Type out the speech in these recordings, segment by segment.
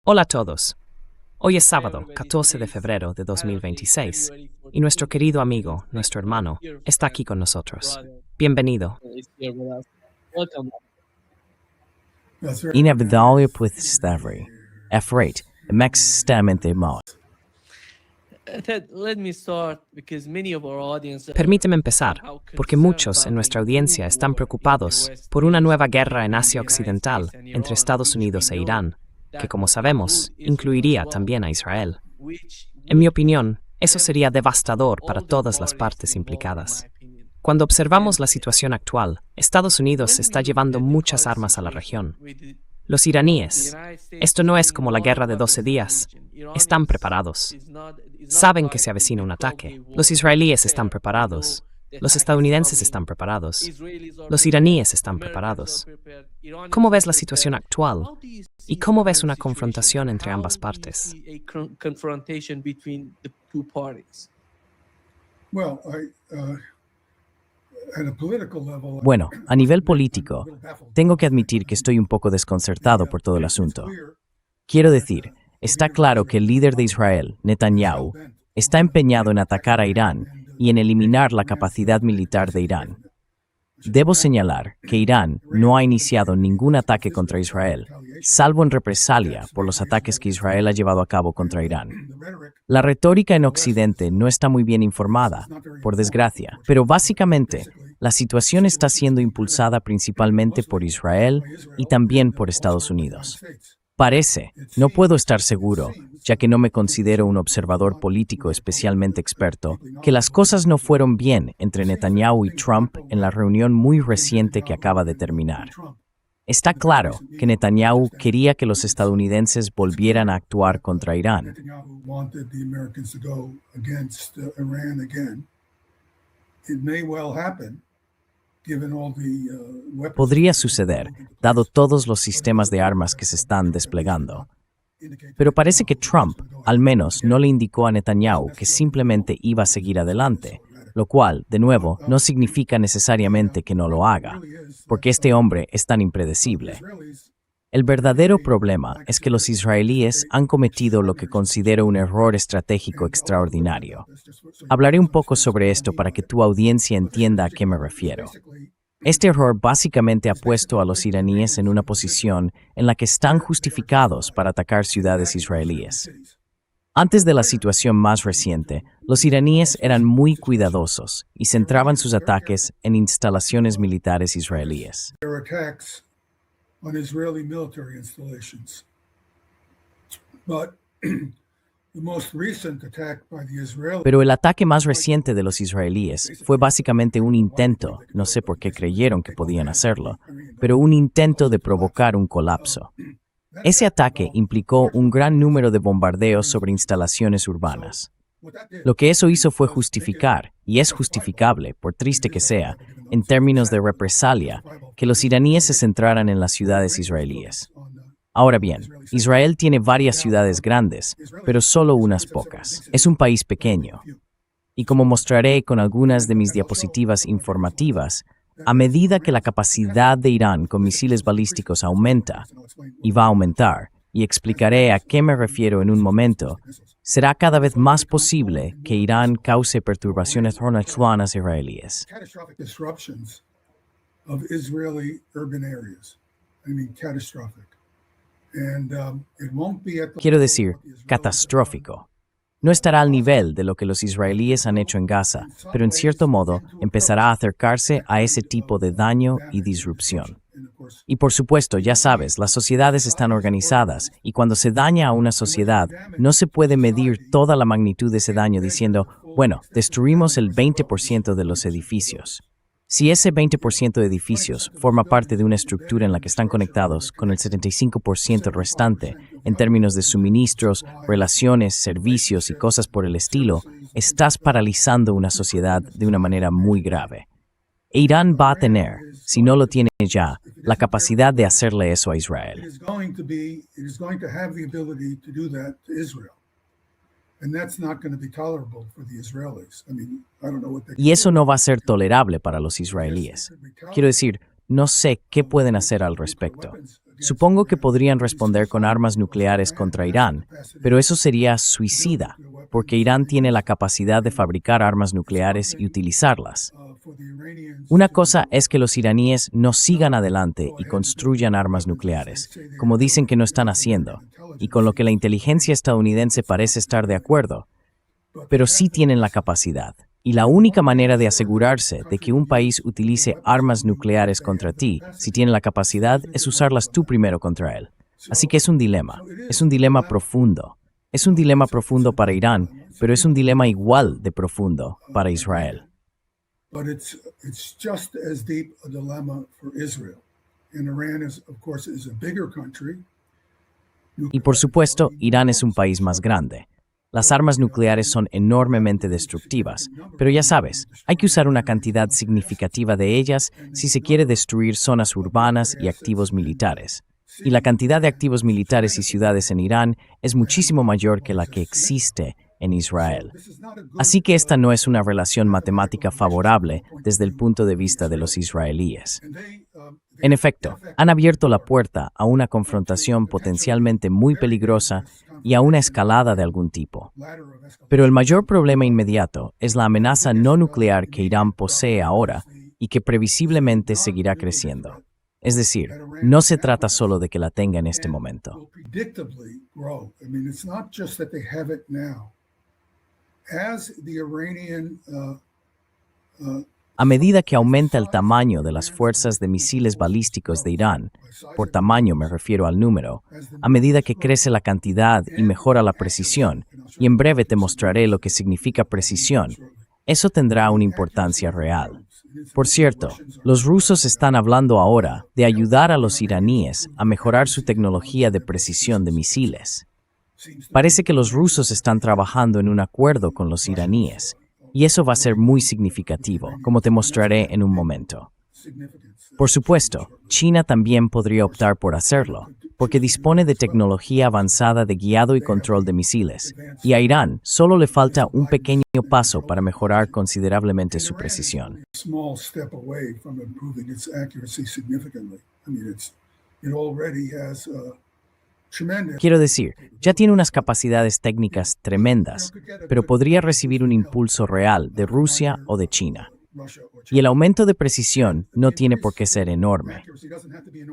Hola a todos. Hoy es sábado, 14 de febrero de 2026, y nuestro querido amigo, nuestro hermano, está aquí con nosotros. Bienvenido. Inevitable представление. Afraid. Extremamente mal. Permíteme empezar, porque muchos en nuestra audiencia están preocupados por una nueva guerra en Asia Occidental entre Estados Unidos e Irán, que como sabemos, incluiría también a Israel. En mi opinión, eso sería devastador para todas las partes implicadas. Cuando observamos la situación actual, Estados Unidos está llevando muchas armas a la región. Los iraníes, esto no es como la guerra de 12 días, están preparados. Saben que se avecina un ataque. Los israelíes están preparados. Los estadounidenses están preparados. Los iraníes están preparados. ¿Cómo ves la situación actual? ¿Y cómo ves una confrontación entre ambas partes? Bueno, a nivel político, tengo que admitir que estoy un poco desconcertado por todo el asunto. Quiero decir, está claro que el líder de Israel, Netanyahu, está empeñado en atacar a Irán y en eliminar la capacidad militar de Irán. Debo señalar que Irán no ha iniciado ningún ataque contra Israel, salvo en represalia por los ataques que Israel ha llevado a cabo contra Irán. La retórica en Occidente no está muy bien informada, por desgracia, pero básicamente la situación está siendo impulsada principalmente por Israel y también por Estados Unidos. Parece, no puedo estar seguro, ya que no me considero un observador político especialmente experto, que las cosas no fueron bien entre Netanyahu y Trump en la reunión muy reciente que acaba de terminar. Está claro que Netanyahu quería que los estadounidenses volvieran a actuar contra Irán. Podría suceder, dado todos los sistemas de armas que se están desplegando. Pero parece que Trump, al menos, no le indicó a Netanyahu que simplemente iba a seguir adelante, lo cual, de nuevo, no significa necesariamente que no lo haga, porque este hombre es tan impredecible. El verdadero problema es que los israelíes han cometido lo que considero un error estratégico extraordinario. Hablaré un poco sobre esto para que tu audiencia entienda a qué me refiero. Este error básicamente ha puesto a los iraníes en una posición en la que están justificados para atacar ciudades israelíes. Antes de la situación más reciente, los iraníes eran muy cuidadosos y centraban sus ataques en instalaciones militares israelíes. Pero el ataque más reciente de los israelíes fue básicamente un intento, no sé por qué creyeron que podían hacerlo, pero un intento de provocar un colapso. Ese ataque implicó un gran número de bombardeos sobre instalaciones urbanas. Lo que eso hizo fue justificar, y es justificable, por triste que sea, en términos de represalia, que los iraníes se centraran en las ciudades israelíes. Ahora bien, Israel tiene varias ciudades grandes, pero solo unas pocas. Es un país pequeño. Y como mostraré con algunas de mis diapositivas informativas, a medida que la capacidad de Irán con misiles balísticos aumenta, y va a aumentar, y explicaré a qué me refiero en un momento, será cada vez más posible que Irán cause perturbaciones hornachuanas israelíes. Quiero decir, catastrófico. No estará al nivel de lo que los israelíes han hecho en Gaza, pero en cierto modo empezará a acercarse a ese tipo de daño y disrupción. Y por supuesto, ya sabes, las sociedades están organizadas y cuando se daña a una sociedad, no se puede medir toda la magnitud de ese daño diciendo, bueno, destruimos el 20% de los edificios. Si ese 20% de edificios forma parte de una estructura en la que están conectados con el 75% restante, en términos de suministros, relaciones, servicios y cosas por el estilo, estás paralizando una sociedad de una manera muy grave. E Irán va a tener, si no lo tiene ya, la capacidad de hacerle eso a Israel. Y eso no va a ser tolerable para los israelíes. Quiero decir, no sé qué pueden hacer al respecto. Supongo que podrían responder con armas nucleares contra Irán, pero eso sería suicida, porque Irán tiene la capacidad de fabricar armas nucleares y utilizarlas. Una cosa es que los iraníes no sigan adelante y construyan armas nucleares, como dicen que no están haciendo, y con lo que la inteligencia estadounidense parece estar de acuerdo, pero sí tienen la capacidad. Y la única manera de asegurarse de que un país utilice armas nucleares contra ti, si tiene la capacidad, es usarlas tú primero contra él. Así que es un dilema profundo. Es un dilema profundo para Irán, pero es un dilema igual de profundo para Israel. But it's just as deep a dilemma for Israel. And Iran is, of course, is a bigger country. Y por supuesto, Irán es un país más grande. Las armas nucleares son enormemente destructivas, pero ya sabes, hay que usar una cantidad significativa de ellas si se quiere destruir zonas urbanas y activos militares. Y la cantidad de activos militares y ciudades en Irán es muchísimo mayor que la que existe en Israel. Así que esta no es una relación matemática favorable desde el punto de vista de los israelíes. En efecto, han abierto la puerta a una confrontación potencialmente muy peligrosa y a una escalada de algún tipo. Pero el mayor problema inmediato es la amenaza no nuclear que Irán posee ahora y que previsiblemente seguirá creciendo. Es decir, no se trata solo de que la tenga en este momento. A medida que aumenta el tamaño de las fuerzas de misiles balísticos de Irán, por tamaño me refiero al número, a medida que crece la cantidad y mejora la precisión, y en breve te mostraré lo que significa precisión, eso tendrá una importancia real. Por cierto, los rusos están hablando ahora de ayudar a los iraníes a mejorar su tecnología de precisión de misiles. Parece que los rusos están trabajando en un acuerdo con los iraníes, y eso va a ser muy significativo, como te mostraré en un momento. Por supuesto, China también podría optar por hacerlo, porque dispone de tecnología avanzada de guiado y control de misiles, y a Irán solo le falta un pequeño paso para mejorar considerablemente su precisión. Quiero decir, ya tiene unas capacidades técnicas tremendas, pero podría recibir un impulso real de Rusia o de China. Y el aumento de precisión no tiene por qué ser enorme.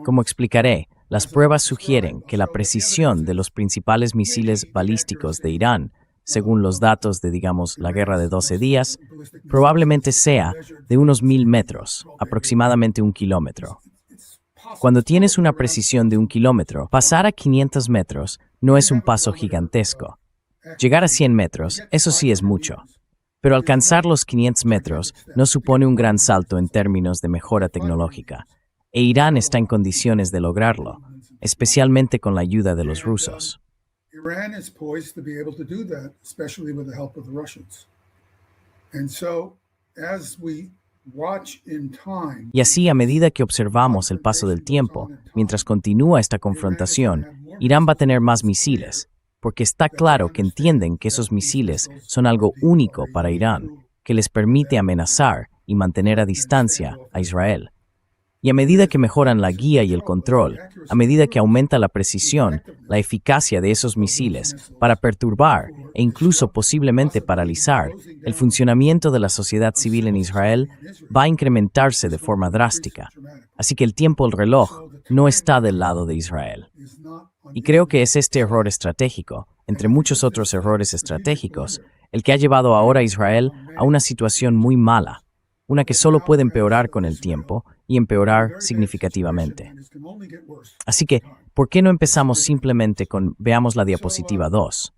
Como explicaré, las pruebas sugieren que la precisión de los principales misiles balísticos de Irán, según los datos de, digamos, la guerra de 12 días, probablemente sea de unos 1000 metros, aproximadamente 1 kilómetro. Cuando tienes una precisión de 1 kilómetro, pasar a 500 metros no es un paso gigantesco. Llegar a 100 metros, eso sí es mucho. Pero alcanzar los 500 metros no supone un gran salto en términos de mejora tecnológica, e Irán está en condiciones de lograrlo, especialmente con la ayuda de los rusos. Iran is poised to be able to do that, especially with the help of the Russians. And so, as we Y así, a medida que observamos el paso del tiempo, mientras continúa esta confrontación, Irán va a tener más misiles, porque está claro que entienden que esos misiles son algo único para Irán, que les permite amenazar y mantener a distancia a Israel. Y a medida que mejoran la guía y el control, a medida que aumenta la precisión, la eficacia de esos misiles para perturbar e incluso posiblemente paralizar el funcionamiento de la sociedad civil en Israel, va a incrementarse de forma drástica. Así que el tiempo del reloj no está del lado de Israel. Y creo que es este error estratégico, entre muchos otros errores estratégicos, el que ha llevado ahora a Israel a una situación muy mala, una que solo puede empeorar con el tiempo y empeorar significativamente. Así que, ¿por qué no empezamos simplemente con, veamos la diapositiva 2?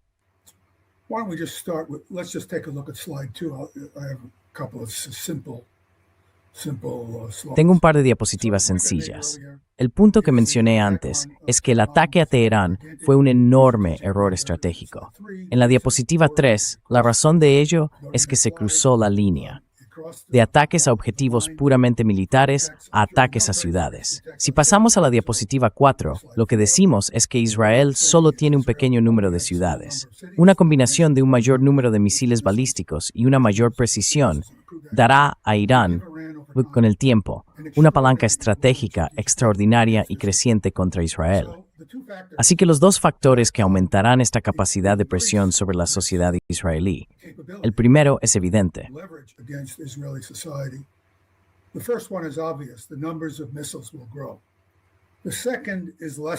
Tengo un par de diapositivas sencillas. El punto que mencioné antes es que el ataque a Teherán fue un enorme error estratégico. En la diapositiva 3, la razón de ello es que se cruzó la línea de ataques a objetivos puramente militares a ataques a ciudades. Si pasamos a la diapositiva 4, lo que decimos es que Israel solo tiene un pequeño número de ciudades. Una combinación de un mayor número de misiles balísticos y una mayor precisión dará a Irán con el tiempo, una palanca estratégica extraordinaria y creciente contra Israel. Así que los dos factores que aumentarán esta capacidad de presión sobre la sociedad israelí. El primero es evidente.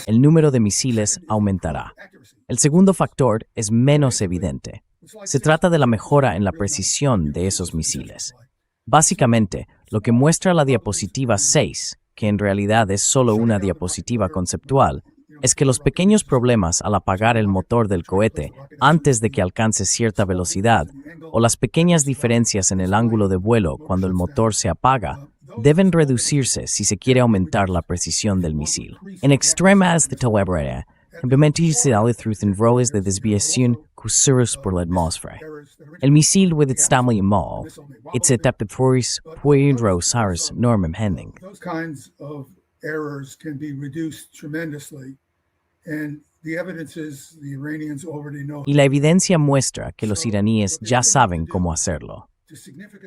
El número de misiles aumentará. El segundo factor es menos evidente. Se trata de la mejora en la precisión de esos misiles. Básicamente, lo que muestra la diapositiva 6, que en realidad es solo una diapositiva conceptual, es que los pequeños problemas al apagar el motor del cohete antes de que alcance cierta velocidad, o las pequeñas diferencias en el ángulo de vuelo cuando el motor se apaga, deben reducirse si se quiere aumentar la precisión del misil. En extremas de teoría, implementarse en roles de desviación cruzados por la atmósfera. El misil with its family mall, its adaptatorios pueden reducir normas handling. Those kinds of errors can be reduced tremendously, and the evidence is the Iranians already know. Y la evidencia muestra que los iraníes ya saben cómo hacerlo.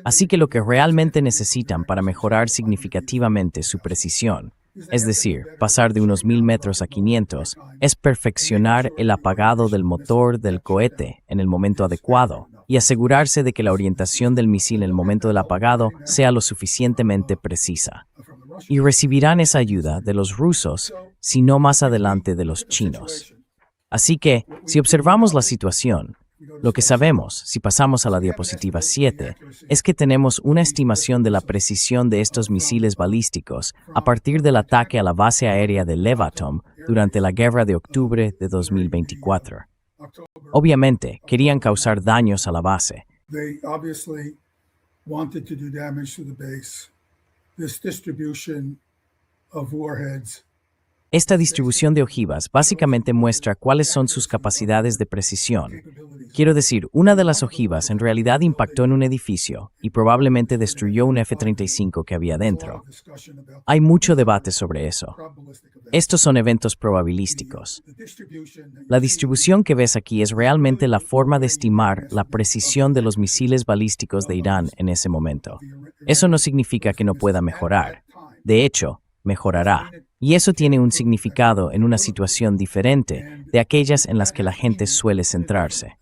Así que lo que realmente necesitan para mejorar significativamente su precisión, es decir, pasar de unos 1000 metros a 500, es perfeccionar el apagado del motor del cohete en el momento adecuado y asegurarse de que la orientación del misil en el momento del apagado sea lo suficientemente precisa. Y recibirán esa ayuda de los rusos, si no más adelante de los chinos. Así que, si observamos la situación, lo que sabemos, si pasamos a la diapositiva 7, es que tenemos una estimación de la precisión de estos misiles balísticos a partir del ataque a la base aérea de Levatom durante la guerra de octubre de 2024. Obviamente, querían causar daños a la base. They obviously wanted to do damage to the base. This distribution of warheads. Esta distribución de ojivas básicamente muestra cuáles son sus capacidades de precisión. Quiero decir, una de las ojivas en realidad impactó en un edificio y probablemente destruyó un F-35 que había dentro. Hay mucho debate sobre eso. Estos son eventos probabilísticos. La distribución que ves aquí es realmente la forma de estimar la precisión de los misiles balísticos de Irán en ese momento. Eso no significa que no pueda mejorar. De hecho, mejorará. Y eso tiene un significado en una situación diferente de aquellas en las que la gente suele centrarse.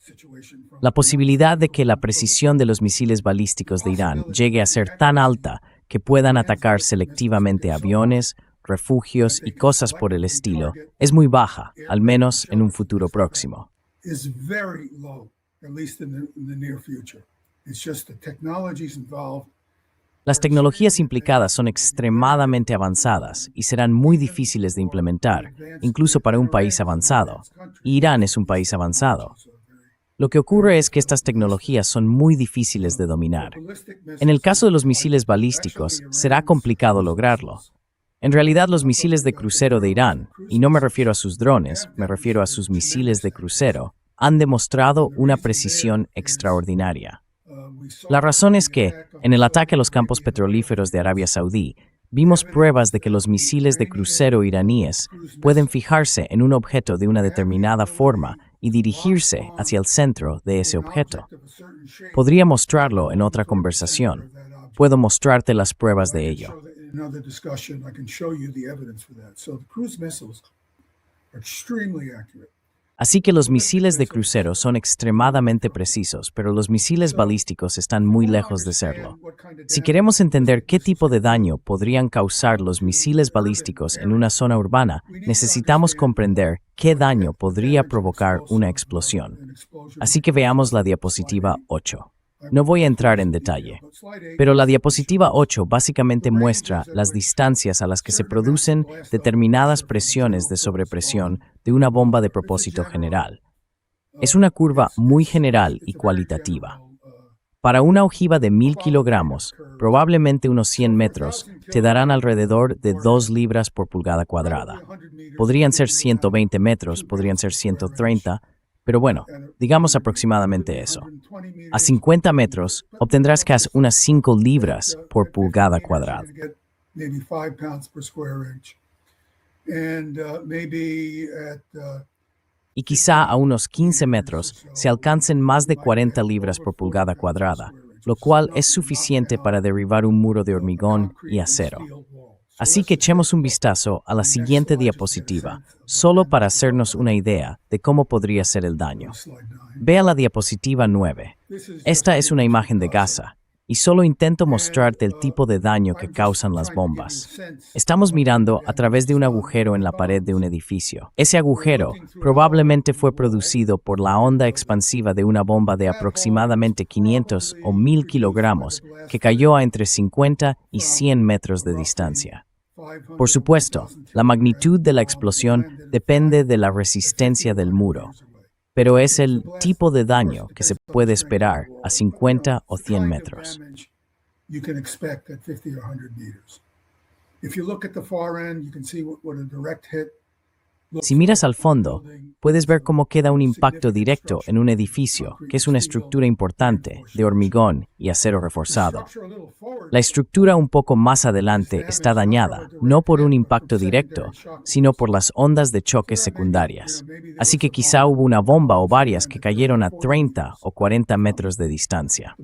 La posibilidad de que la precisión de los misiles balísticos de Irán llegue a ser tan alta que puedan atacar selectivamente aviones, refugios y cosas por el estilo es muy baja, al menos en un futuro próximo. Is very low, at least in the near future. It's just the technologies involved. Las tecnologías implicadas son extremadamente avanzadas y serán muy difíciles de implementar, incluso para un país avanzado. Y Irán es un país avanzado. Lo que ocurre es que estas tecnologías son muy difíciles de dominar. En el caso de los misiles balísticos, será complicado lograrlo. En realidad, los misiles de crucero de Irán, y no me refiero a sus drones, me refiero a sus misiles de crucero, han demostrado una precisión extraordinaria. La razón es que, en el ataque a los campos petrolíferos de Arabia Saudí, vimos pruebas de que los misiles de crucero iraníes pueden fijarse en un objeto de una determinada forma y dirigirse hacia el centro de ese objeto. Podría mostrarlo en otra conversación. Puedo mostrarte las pruebas de ello. Así que los misiles de crucero son extremadamente precisos, pero los misiles balísticos están muy lejos de serlo. Si queremos entender qué tipo de daño podrían causar los misiles balísticos en una zona urbana, necesitamos comprender qué daño podría provocar una explosión. Así que veamos la diapositiva 8. No voy a entrar en detalle, pero la diapositiva 8 básicamente muestra las distancias a las que se producen determinadas presiones de sobrepresión de una bomba de propósito general. Es una curva muy general y cualitativa. Para una ojiva de 1000 kilogramos, probablemente unos 100 metros, te darán alrededor de 2 libras por pulgada cuadrada. Podrían ser 120 metros, podrían ser 130, pero bueno, digamos aproximadamente eso. A 50 metros, obtendrás casi unas 5 libras por pulgada cuadrada. Y quizá a unos 15 metros se alcancen más de 40 libras por pulgada cuadrada, lo cual es suficiente para derribar un muro de hormigón y acero. Así que echemos un vistazo a la siguiente diapositiva, solo para hacernos una idea de cómo podría ser el daño. Vea la diapositiva 9. Esta es una imagen de Gaza, y solo intento mostrarte el tipo de daño que causan las bombas. Estamos mirando a través de un agujero en la pared de un edificio. Ese agujero probablemente fue producido por la onda expansiva de una bomba de aproximadamente 500 o 1000 kilogramos que cayó a entre 50 y 100 metros de distancia. Por supuesto, la magnitud de la explosión depende de la resistencia del muro, pero es el tipo de daño que se puede esperar a 50 o 100 metros. Si miras al fondo, puedes ver cómo queda un impacto directo en un edificio, que es una estructura importante, de hormigón y acero reforzado. La estructura un poco más adelante está dañada, no por un impacto directo, sino por las ondas de choque secundarias. Así que quizá hubo una bomba o varias que cayeron a 30 o 40 metros de distancia.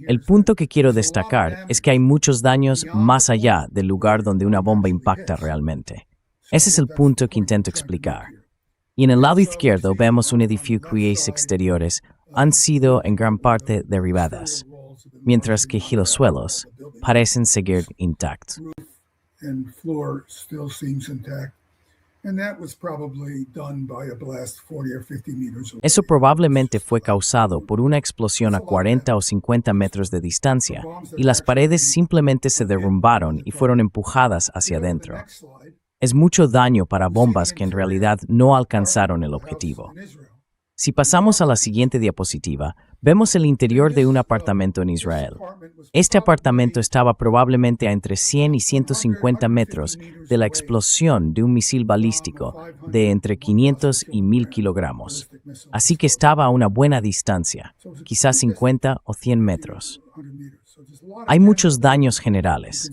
El punto que quiero destacar es que hay muchos daños más allá del lugar donde una bomba impacta realmente. Ese es el punto que intento explicar. Y en el lado izquierdo vemos un edificio cuyas exteriores han sido en gran parte derribadas, mientras que los suelos parecen seguir intactos. Eso probablemente fue causado por una explosión a 40 o 50 metros de distancia, y las paredes simplemente se derrumbaron y fueron empujadas hacia adentro. Es mucho daño para bombas que en realidad no alcanzaron el objetivo. Si pasamos a la siguiente diapositiva, vemos el interior de un apartamento en Israel. Este apartamento estaba probablemente a entre 100 y 150 metros de la explosión de un misil balístico de entre 500 y 1000 kilogramos. Así que estaba a una buena distancia, quizás 50 o 100 metros. Hay muchos daños generales.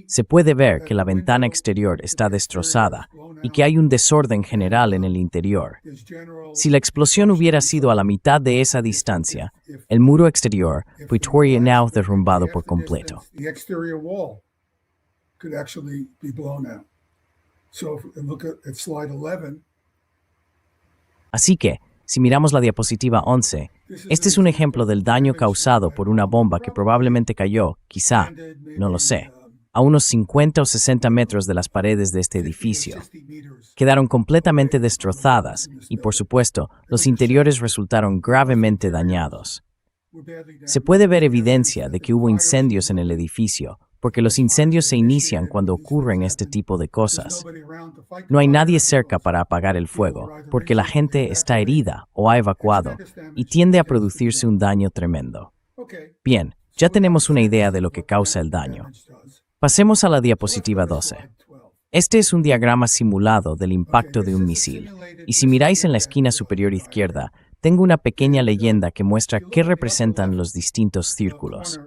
Se puede ver que la ventana exterior está destrozada y que hay un desorden general en el interior. Si la explosión hubiera sido a la mitad de esa distancia, el muro exterior podría now derrumbado por completo. Así que, si miramos la diapositiva 11, este es un ejemplo del daño causado por una bomba que probablemente cayó, quizá, no lo sé, a unos 50 o 60 metros de las paredes de este edificio. Quedaron completamente destrozadas y, por supuesto, los interiores resultaron gravemente dañados. Se puede ver evidencia de que hubo incendios en el edificio, porque los incendios se inician cuando ocurren este tipo de cosas. No hay nadie cerca para apagar el fuego, porque la gente está herida o ha evacuado, y tiende a producirse un daño tremendo. Bien, ya tenemos una idea de lo que causa el daño. Pasemos a la diapositiva 12. Este es un diagrama simulado del impacto de un misil, y si miráis en la esquina superior izquierda, tengo una pequeña leyenda que muestra qué representan los distintos círculos.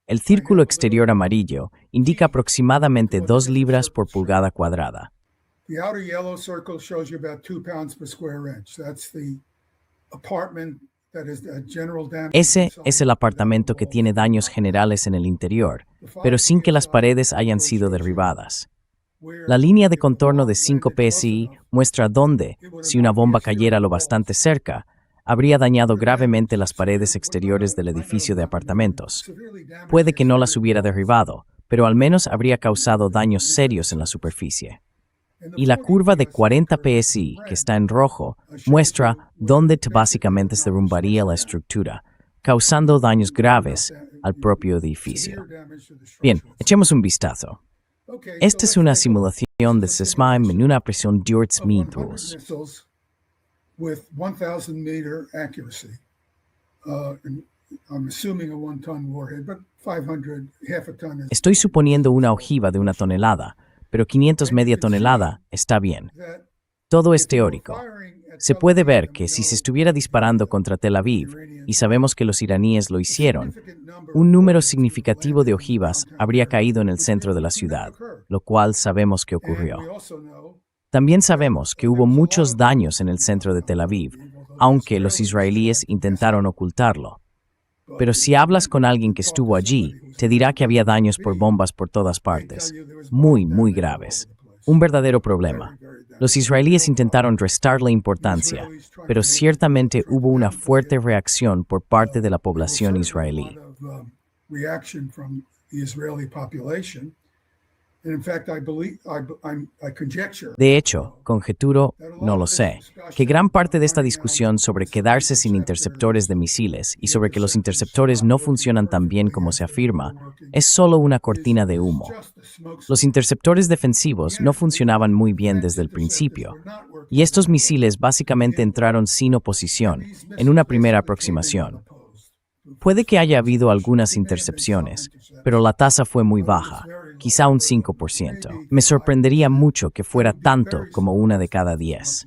El círculo exterior amarillo indica aproximadamente 2 libras por pulgada cuadrada. Ese es el apartamento que tiene daños generales en el interior, pero sin que las paredes hayan sido derribadas. La línea de contorno de 5 psi muestra dónde, si una bomba cayera lo bastante cerca, habría dañado gravemente las paredes exteriores del edificio de apartamentos. Puede que no las hubiera derribado, pero al menos habría causado daños serios en la superficie. Y la curva de 40 psi, que está en rojo, muestra dónde básicamente se derrumbaría la estructura, causando daños graves al propio edificio. Bien, echemos un vistazo. Esta es una simulación de SISMIME en una presión Dürr-Schmidt-Rules. With 1,000 meter accuracy. I'm assuming a 1-ton warhead, but 500, half a ton is... Estoy suponiendo una ojiva de 1 tonelada, pero 500 media tonelada está bien. Todo es teórico. Se puede ver que si se estuviera disparando contra Tel Aviv, y sabemos que los iraníes lo hicieron, un número significativo de ojivas habría caído en el centro de la ciudad, lo cual sabemos que ocurrió. También sabemos que hubo muchos daños en el centro de Tel Aviv, aunque los israelíes intentaron ocultarlo. pero si hablas con alguien que estuvo allí, te dirá que había daños por bombas por todas partes. Muy, muy graves. Un verdadero problema. Los israelíes intentaron restarle importancia, pero ciertamente hubo una fuerte reacción por parte de la población israelí. De hecho, conjeturo, no lo sé, que gran parte de esta discusión sobre quedarse sin interceptores de misiles y sobre que los interceptores no funcionan tan bien como se afirma, es solo una cortina de humo. Los interceptores defensivos no funcionaban muy bien desde el principio, y estos misiles básicamente entraron sin oposición, en una primera aproximación. Puede que haya habido algunas intercepciones, pero la tasa fue muy baja, quizá un 5%. Me sorprendería mucho que fuera tanto como una de cada 10.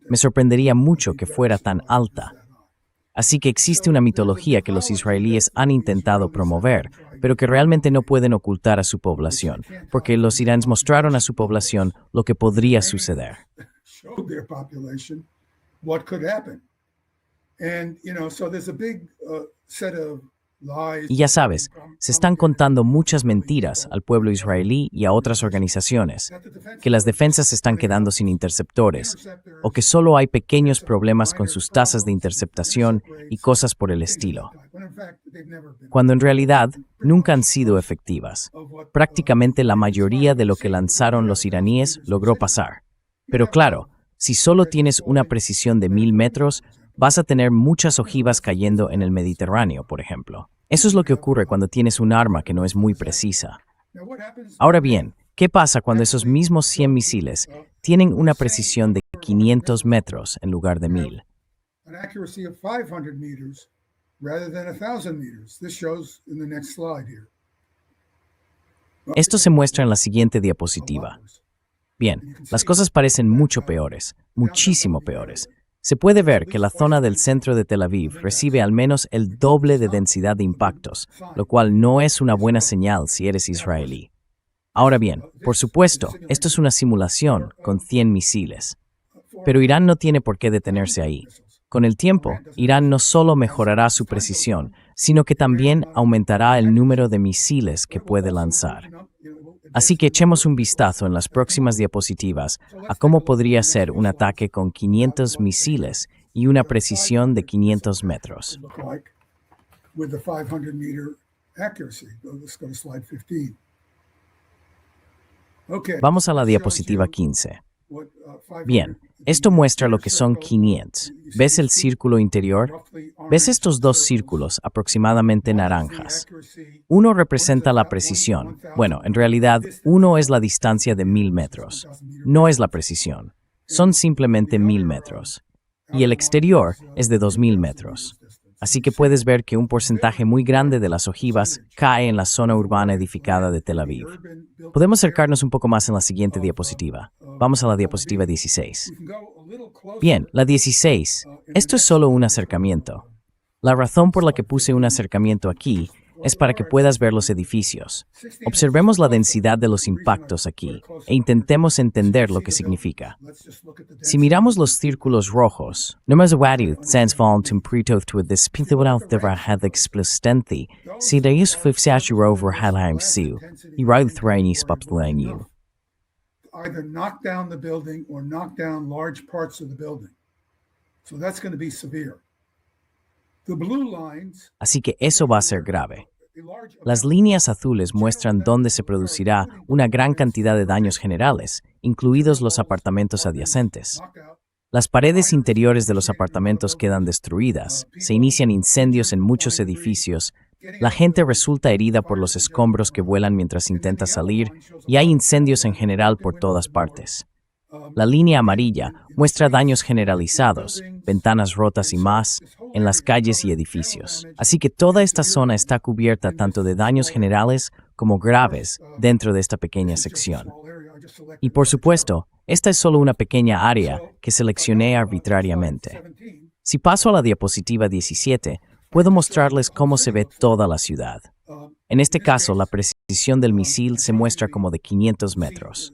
Me sorprendería mucho que fuera tan alta. Así que existe una mitología que los israelíes han intentado promover, pero que realmente no pueden ocultar a su población, porque los iraníes mostraron a su población lo que podría suceder. Y ya sabes, se están contando muchas mentiras al pueblo israelí y a otras organizaciones, que las defensas se están quedando sin interceptores, o que solo hay pequeños problemas con sus tasas de interceptación y cosas por el estilo, cuando en realidad nunca han sido efectivas. Prácticamente la mayoría de lo que lanzaron los iraníes logró pasar. Pero claro, si solo tienes una precisión de 1000 metros, vas a tener muchas ojivas cayendo en el Mediterráneo, por ejemplo. Eso es lo que ocurre cuando tienes un arma que no es muy precisa. Ahora bien, ¿qué pasa cuando esos mismos 100 misiles tienen una precisión de 500 metros en lugar de 1000? Esto se muestra en la siguiente diapositiva. Bien, las cosas parecen mucho peores, muchísimo peores. Se puede ver que la zona del centro de Tel Aviv recibe al menos el doble de densidad de impactos, lo cual no es una buena señal si eres israelí. Ahora bien, por supuesto, esto es una simulación con 100 misiles. Pero Irán no tiene por qué detenerse ahí. Con el tiempo, Irán no solo mejorará su precisión, sino que también aumentará el número de misiles que puede lanzar. Así que echemos un vistazo en las próximas diapositivas a cómo podría ser un ataque con 500 misiles y una precisión de 500 metros. Vamos a la diapositiva 15. Bien, esto muestra lo que son 500. ¿Ves el círculo interior? ¿Ves estos dos círculos aproximadamente naranjas? Uno representa la precisión. Bueno, en realidad, uno es la distancia de 1000 metros. No es la precisión. Son simplemente 1000 metros. Y el exterior es de 2000 metros. Así que puedes ver que un porcentaje muy grande de las ojivas cae en la zona urbana edificada de Tel Aviv. Podemos acercarnos un poco más en la siguiente diapositiva. Vamos a la diapositiva 16. Bien, la 16. Esto es solo un acercamiento. La razón por la que puse un acercamiento aquí es para que puedas ver los edificios. Observemos la densidad de los impactos aquí e intentemos entender lo que significa. Si miramos los círculos rojos, either knock down the building or knock down large parts of the building. So that's going to be severe. The blue lines, así que eso va a ser grave. Las líneas azules muestran dónde se producirá una gran cantidad de daños generales, incluidos los apartamentos adyacentes. Las paredes interiores de los apartamentos quedan destruidas, se inician incendios en muchos edificios, la gente resulta herida por los escombros que vuelan mientras intenta salir y hay incendios en general por todas partes. La línea amarilla muestra daños generalizados, ventanas rotas y más, en las calles y edificios. Así que toda esta zona está cubierta tanto de daños generales como graves dentro de esta pequeña sección. Y por supuesto, esta es solo una pequeña área que seleccioné arbitrariamente. Si paso a la diapositiva 17, puedo mostrarles cómo se ve toda la ciudad. En este caso, la precisión del misil se muestra como de 500 metros.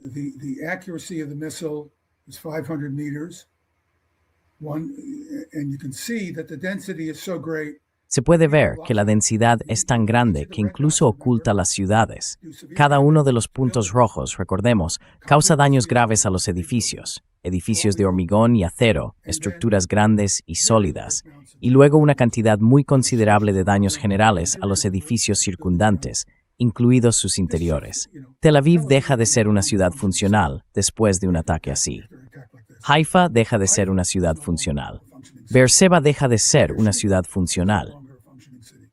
Se puede ver que la densidad es tan grande que incluso oculta las ciudades. Cada uno de los puntos rojos, recordemos, causa daños graves a los edificios de hormigón y acero, estructuras grandes y sólidas, y luego una cantidad muy considerable de daños generales a los edificios circundantes, incluidos sus interiores. Tel Aviv deja de ser una ciudad funcional después de un ataque así. Haifa deja de ser una ciudad funcional. Beerseba deja de ser una ciudad funcional.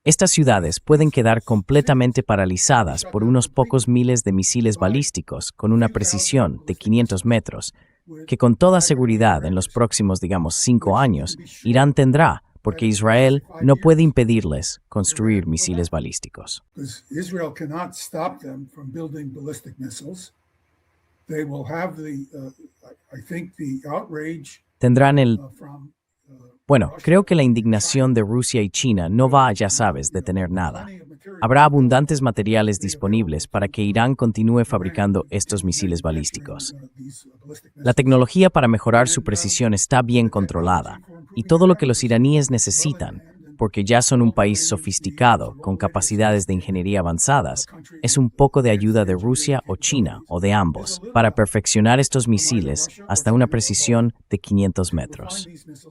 Estas ciudades pueden quedar completamente paralizadas por unos pocos miles de misiles balísticos con una precisión de 500 metros, que con toda seguridad en los próximos, 5 años, Irán tendrá, porque Israel no puede impedirles construir misiles balísticos. Israel cannot stop them from building ballistic missiles. They will have I think the outrage Tendrán el... from Bueno, creo que la indignación de Rusia y China no va a, ya sabes, detener nada. Habrá abundantes materiales disponibles para que Irán continúe fabricando estos misiles balísticos. La tecnología para mejorar su precisión está bien controlada, y todo lo que los iraníes necesitan, porque ya son un país sofisticado, con capacidades de ingeniería avanzadas, es un poco de ayuda de Rusia o China, o de ambos, para perfeccionar estos misiles hasta una precisión de 500 metros.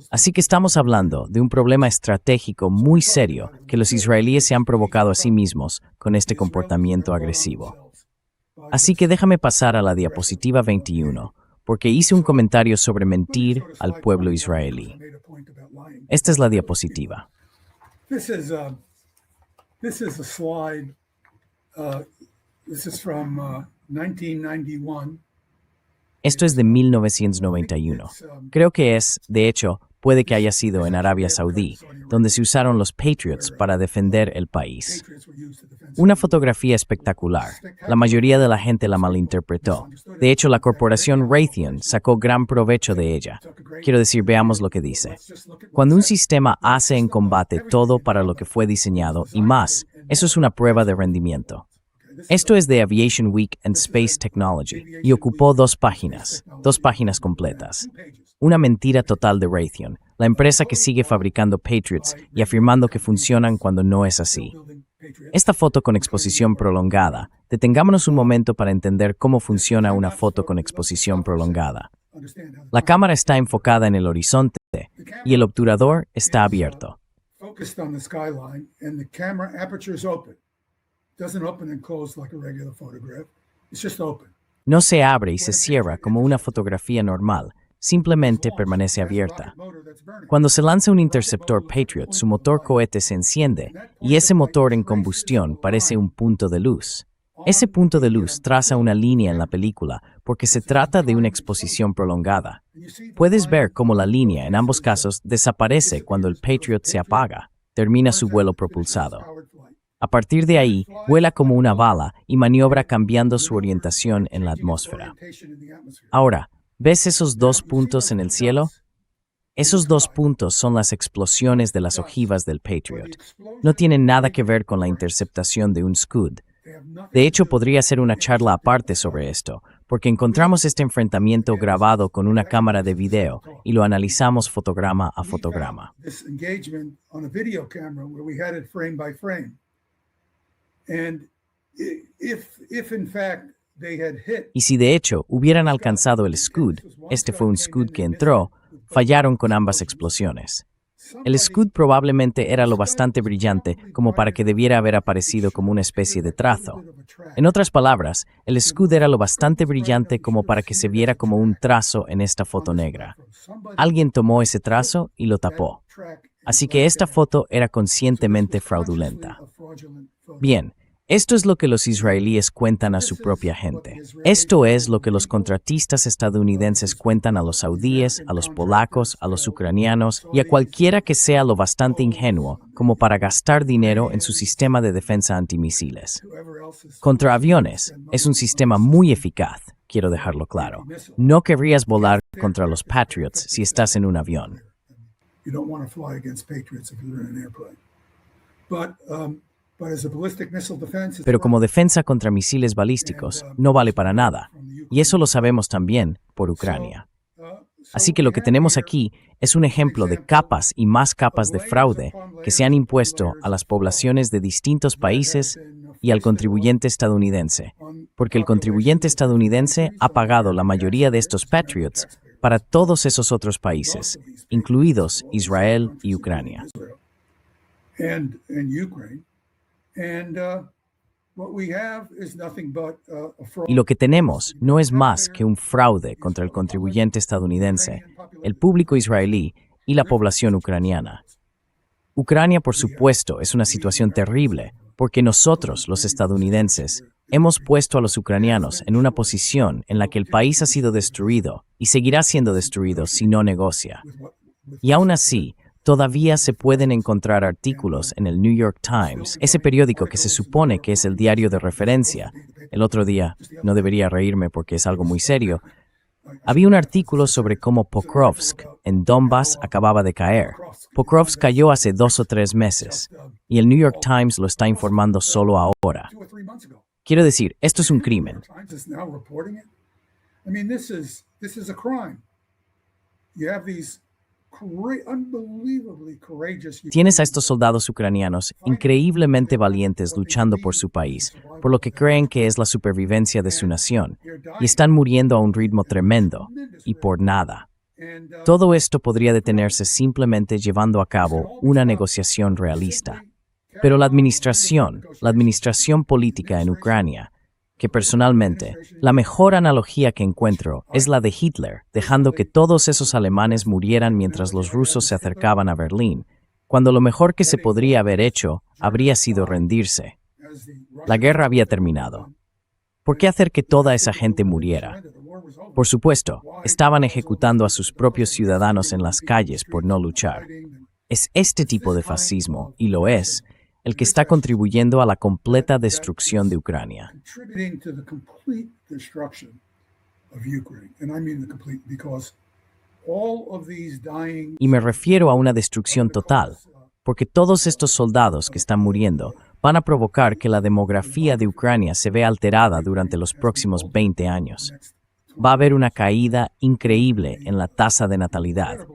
Así que estamos hablando de un problema estratégico muy serio que los israelíes se han provocado a sí mismos con este comportamiento agresivo. Así que déjame pasar a la diapositiva 21, porque hice un comentario sobre mentir al pueblo israelí. Esta es la diapositiva. This is a slide. This is from 1991. Esto es de 1991. Creo que es, de hecho, puede que haya sido en Arabia Saudí, donde se usaron los Patriots para defender el país. Una fotografía espectacular. La mayoría de la gente la malinterpretó. De hecho, la corporación Raytheon sacó gran provecho de ella. Quiero decir, veamos lo que dice. Cuando un sistema hace en combate todo para lo que fue diseñado y más, eso es una prueba de rendimiento. Esto es de Aviation Week and Space Technology y ocupó 2 páginas completas. Una mentira total de Raytheon, la empresa que sigue fabricando Patriots y afirmando que funcionan cuando no es así. Esta foto con exposición prolongada, detengámonos un momento para entender cómo funciona una foto con exposición prolongada. La cámara está enfocada en el horizonte y el obturador está abierto. No se abre y se cierra como una fotografía normal, simplemente permanece abierta. Cuando se lanza un interceptor Patriot, su motor cohete se enciende y ese motor en combustión parece un punto de luz. Ese punto de luz traza una línea en la película porque se trata de una exposición prolongada. Puedes ver cómo la línea en ambos casos desaparece cuando el Patriot se apaga, termina su vuelo propulsado. A partir de ahí, vuela como una bala y maniobra cambiando su orientación en la atmósfera. Ahora, ¿ves esos 2 puntos en el cielo? Esos 2 puntos son las explosiones de las ojivas del Patriot. No tienen nada que ver con la interceptación de un Scud. De hecho, podría ser una charla aparte sobre esto, porque encontramos este enfrentamiento grabado con una cámara de video y lo analizamos fotograma a fotograma. Y si de hecho hubieran alcanzado el Scud, este fue un Scud que entró, fallaron con ambas explosiones. El Scud probablemente era lo bastante brillante como para que debiera haber aparecido como una especie de trazo. En otras palabras, el Scud era lo bastante brillante como para que se viera como un trazo en esta foto negra. Alguien tomó ese trazo y lo tapó. Así que esta foto era conscientemente fraudulenta. Bien. Esto es lo que los israelíes cuentan a su propia gente. Esto es lo que los contratistas estadounidenses cuentan a los saudíes, a los polacos, a los ucranianos y a cualquiera que sea lo bastante ingenuo como para gastar dinero en su sistema de defensa antimisiles. Contra aviones, es un sistema muy eficaz, quiero dejarlo claro. No querrías volar contra los Patriots si estás en un avión. Pero como defensa contra misiles balísticos, no vale para nada. Y eso lo sabemos también por Ucrania. Así que lo que tenemos aquí es un ejemplo de capas y más capas de fraude que se han impuesto a las poblaciones de distintos países y al contribuyente estadounidense, porque el contribuyente estadounidense ha pagado la mayoría de estos Patriots para todos esos otros países, incluidos Israel y Ucrania. And Ukraine. And what we have is nothing but a fraud. Y lo que tenemos no es más que un fraude contra el contribuyente estadounidense, el público israelí y la población ucraniana. Ucrania, por supuesto, es una situación terrible, porque nosotros, los estadounidenses, hemos puesto a los ucranianos en una posición en la que el país ha sido destruido y seguirá siendo destruido si no negocia. Y aún así, todavía se pueden encontrar artículos en el New York Times, ese periódico que se supone que es el diario de referencia. El otro día, no debería reírme porque es algo muy serio, había un artículo sobre cómo Pokrovsk, en Donbass, acababa de caer. Pokrovsk cayó hace 2 o 3 meses, y el New York Times lo está informando solo ahora. Quiero decir, esto es un crimen. Is now reporting it. I mean, this is a crime. You have these unbelievably courageous. Tienes a estos soldados ucranianos increíblemente valientes luchando por su país, por lo que creen que es la supervivencia de su nación, y están muriendo a un ritmo tremendo, y por nada. Todo esto podría detenerse simplemente llevando a cabo una negociación realista. Pero la administración política en Ucrania, que personalmente, la mejor analogía que encuentro es la de Hitler, dejando que todos esos alemanes murieran mientras los rusos se acercaban a Berlín, cuando lo mejor que se podría haber hecho habría sido rendirse. La guerra había terminado. ¿Por qué hacer que toda esa gente muriera? Por supuesto, estaban ejecutando a sus propios ciudadanos en las calles por no luchar. Es este tipo de fascismo, y lo es, el que está contribuyendo a la completa destrucción de Ucrania. Contributing to the complete destruction of Ukraine. And I mean the complete, because all of these dying. Y me refiero a una destrucción total, porque todos estos soldados que están muriendo van a provocar que la demografía de Ucrania se vea alterada durante los próximos 20 años. Va a haber una caída increíble en la tasa de natalidad.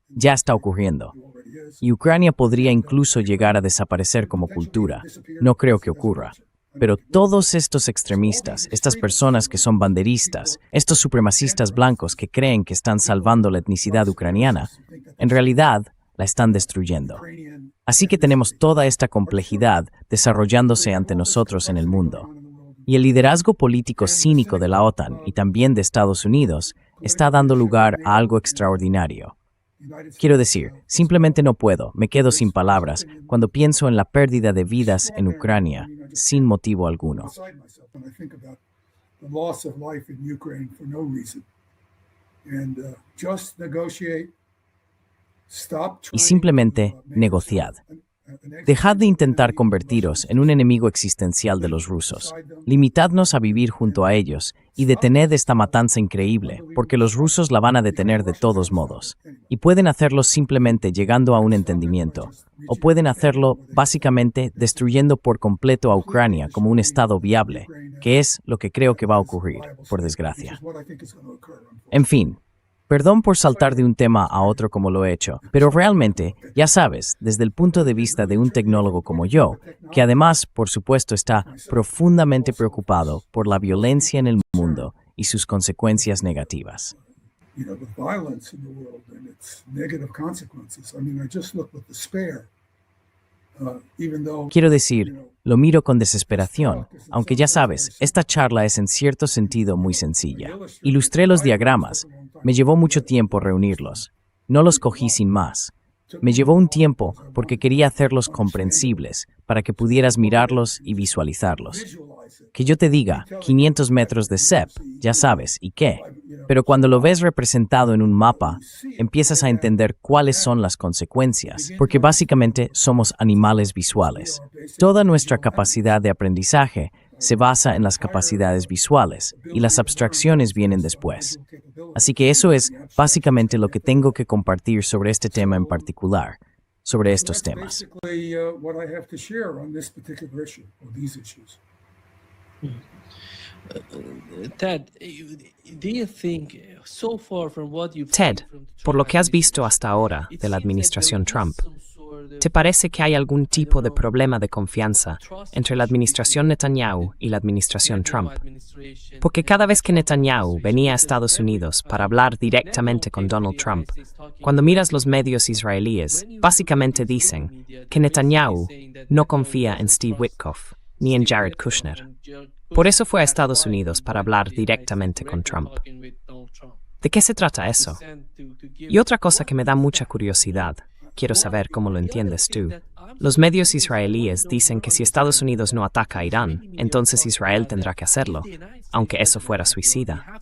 Ya está ocurriendo. Y Ucrania podría incluso llegar a desaparecer como cultura. No creo que ocurra. Pero todos estos extremistas, estas personas que son banderistas, estos supremacistas blancos que creen que están salvando la etnicidad ucraniana, en realidad la están destruyendo. Así que tenemos toda esta complejidad desarrollándose ante nosotros en el mundo. Y el liderazgo político cínico de la OTAN y también de Estados Unidos está dando lugar a algo extraordinario. Quiero decir, simplemente no puedo, me quedo sin palabras cuando pienso en la pérdida de vidas en Ucrania sin motivo alguno. Y simplemente negociad. Dejad de intentar convertiros en un enemigo existencial de los rusos. Limitadnos a vivir junto a ellos y detened esta matanza increíble, porque los rusos la van a detener de todos modos. Y pueden hacerlo simplemente llegando a un entendimiento, o pueden hacerlo básicamente destruyendo por completo a Ucrania como un estado viable, que es lo que creo que va a ocurrir, por desgracia. En fin. Perdón por saltar de un tema a otro como lo he hecho, pero realmente, ya sabes, desde el punto de vista de un tecnólogo como yo, que además, por supuesto, está profundamente preocupado por la violencia en el mundo y sus consecuencias negativas. Quiero decir, lo miro con desesperación, aunque ya sabes, esta charla es en cierto sentido muy sencilla. Ilustré los diagramas. Me llevó mucho tiempo reunirlos. No los cogí sin más. Me llevó un tiempo porque quería hacerlos comprensibles, para que pudieras mirarlos y visualizarlos. Que yo te diga, 500 metros de CEP, ya sabes, ¿y qué? Pero cuando lo ves representado en un mapa, empiezas a entender cuáles son las consecuencias, porque básicamente somos animales visuales. Toda nuestra capacidad de aprendizaje se basa en las capacidades visuales, y las abstracciones vienen después. Así que eso es básicamente lo que tengo que compartir sobre este tema en particular, sobre estos temas. Ted, por lo que has visto hasta ahora de la administración Trump, ¿te parece que hay algún tipo de problema de confianza entre la administración Netanyahu y la administración Trump? Porque cada vez que Netanyahu venía a Estados Unidos para hablar directamente con Donald Trump, cuando miras los medios israelíes, básicamente dicen que Netanyahu no confía en Steve Witkoff ni en Jared Kushner. Por eso fue a Estados Unidos para hablar directamente con Trump. ¿De qué se trata eso? Y otra cosa que me da mucha curiosidad, quiero saber cómo lo entiendes tú. Los medios israelíes dicen que si Estados Unidos no ataca a Irán, entonces Israel tendrá que hacerlo, aunque eso fuera suicida.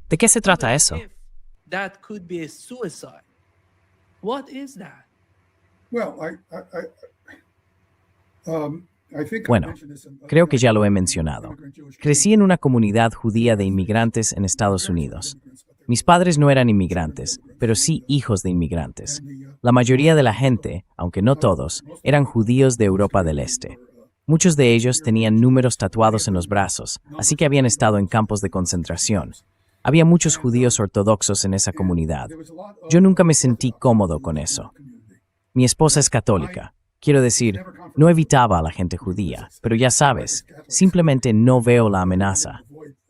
¿De qué se trata eso? Bueno, creo que ya lo he mencionado. Crecí en una comunidad judía de inmigrantes en Estados Unidos. Mis padres no eran inmigrantes, pero sí hijos de inmigrantes. La mayoría de la gente, aunque no todos, eran judíos de Europa del Este. Muchos de ellos tenían números tatuados en los brazos, así que habían estado en campos de concentración. Había muchos judíos ortodoxos en esa comunidad. Yo nunca me sentí cómodo con eso. Mi esposa es católica. Quiero decir, no evitaba a la gente judía, pero ya sabes, simplemente no veo la amenaza.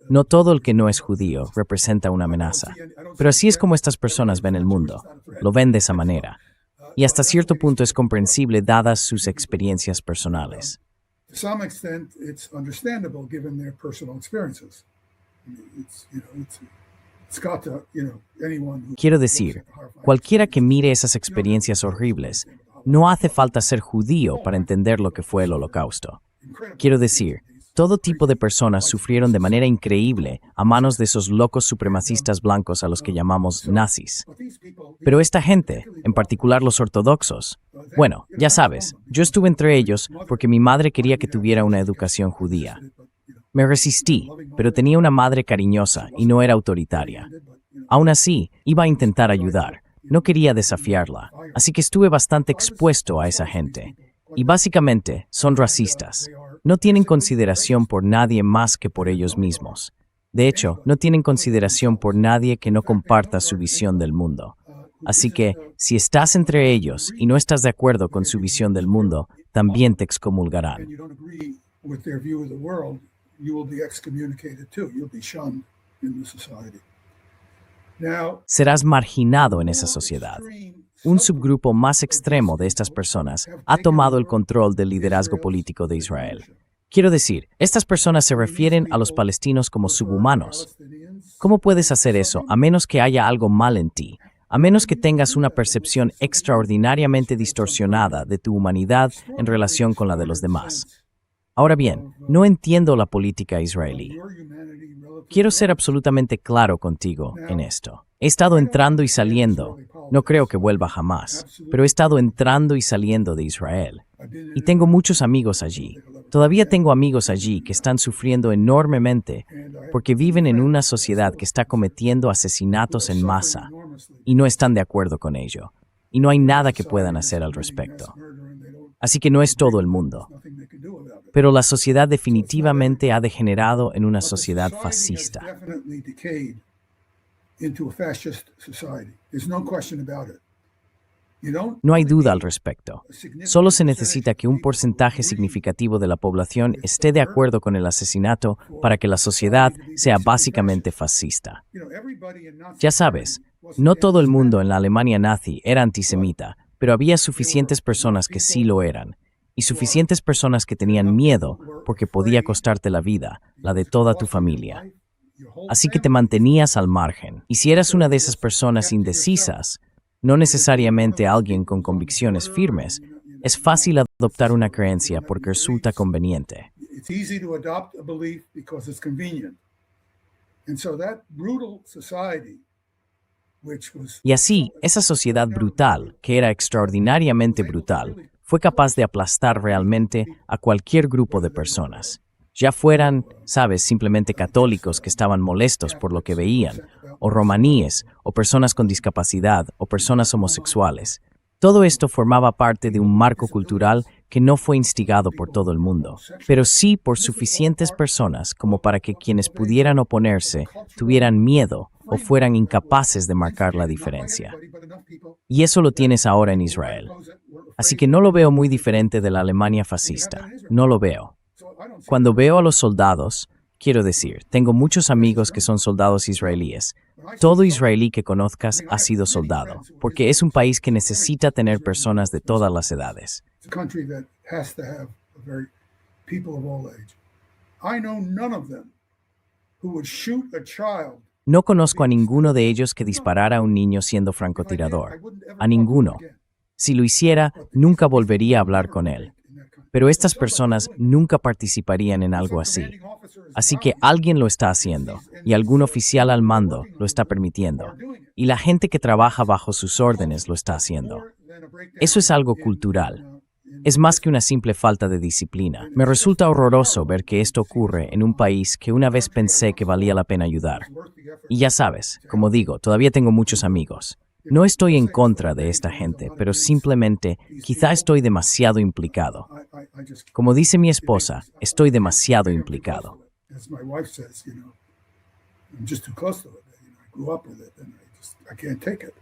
No todo el que no es judío representa una amenaza, pero así es como estas personas ven el mundo, lo ven de esa manera, y hasta cierto punto es comprensible dadas sus experiencias personales. Quiero decir, cualquiera que mire esas experiencias horribles, no hace falta ser judío para entender lo que fue el Holocausto. Quiero decir, todo tipo de personas sufrieron de manera increíble a manos de esos locos supremacistas blancos a los que llamamos nazis. Pero esta gente, en particular los ortodoxos, bueno, ya sabes, yo estuve entre ellos porque mi madre quería que tuviera una educación judía. Me resistí, pero tenía una madre cariñosa y no era autoritaria. Aún así, iba a intentar ayudar. No quería desafiarla, así que estuve bastante expuesto a esa gente. Y básicamente, son racistas. No tienen consideración por nadie más que por ellos mismos. De hecho, no tienen consideración por nadie que no comparta su visión del mundo. Así que, si estás entre ellos y no estás de acuerdo con su visión del mundo, también te excomulgarán. Serás marginado en esa sociedad. Un subgrupo más extremo de estas personas ha tomado el control del liderazgo político de Israel. Quiero decir, estas personas se refieren a los palestinos como subhumanos. ¿Cómo puedes hacer eso a menos que haya algo mal en ti? A menos que tengas una percepción extraordinariamente distorsionada de tu humanidad en relación con la de los demás. Ahora bien, no entiendo la política israelí. Quiero ser absolutamente claro contigo en esto. He estado entrando y saliendo. No creo que vuelva jamás, pero he estado entrando y saliendo de Israel. Y tengo muchos amigos allí. Todavía tengo amigos allí que están sufriendo enormemente porque viven en una sociedad que está cometiendo asesinatos en masa y no están de acuerdo con ello. Y no hay nada que puedan hacer al respecto. Así que no es todo el mundo. Pero la sociedad definitivamente ha degenerado en una sociedad fascista. No hay duda al respecto. Solo se necesita que un porcentaje significativo de la población esté de acuerdo con el asesinato para que la sociedad sea básicamente fascista. Ya sabes, no todo el mundo en la Alemania nazi era antisemita, pero había suficientes personas que sí lo eran, y suficientes personas que tenían miedo porque podía costarte la vida, la de toda tu familia. Así que te mantenías al margen. Y si eras una de esas personas indecisas, no necesariamente alguien con convicciones firmes, es fácil adoptar una creencia porque resulta conveniente. Y así, esa sociedad brutal, que era extraordinariamente brutal, fue capaz de aplastar realmente a cualquier grupo de personas. Ya fueran, sabes, simplemente católicos que estaban molestos por lo que veían, o romaníes, o personas con discapacidad, o personas homosexuales. Todo esto formaba parte de un marco cultural que no fue instigado por todo el mundo, pero sí por suficientes personas como para que quienes pudieran oponerse tuvieran miedo o fueran incapaces de marcar la diferencia. Y eso lo tienes ahora en Israel. Así que no lo veo muy diferente de la Alemania fascista. No lo veo. Cuando veo a los soldados, quiero decir, tengo muchos amigos que son soldados israelíes. Todo israelí que conozcas ha sido soldado, porque es un país que necesita tener personas de todas las edades. It's a country that has to have people of all age. I know none of them who would shoot a child. No conozco a ninguno de ellos que disparara a un niño siendo francotirador. A ninguno. Si lo hiciera, nunca volvería a hablar con él. Pero estas personas nunca participarían en algo así. Así que alguien lo está haciendo, y algún oficial al mando lo está permitiendo, y la gente que trabaja bajo sus órdenes lo está haciendo. Eso es algo cultural. Es más que una simple falta de disciplina. Me resulta horroroso ver que esto ocurre en un país que una vez pensé que valía la pena ayudar. Y ya sabes, como digo, todavía tengo muchos amigos. No estoy en contra de esta gente, pero simplemente quizá estoy demasiado implicado. Como dice mi esposa, estoy demasiado implicado. As my wife says, I'm just too close to it. I grew up with it and I can't take it.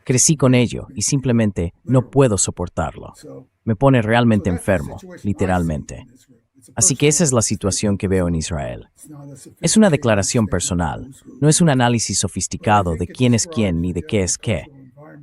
Crecí con ello y simplemente no puedo soportarlo. Me pone realmente enfermo, literalmente. Así que esa es la situación que veo en Israel. Es una declaración personal, no es un análisis sofisticado de quién es quién ni de qué es qué,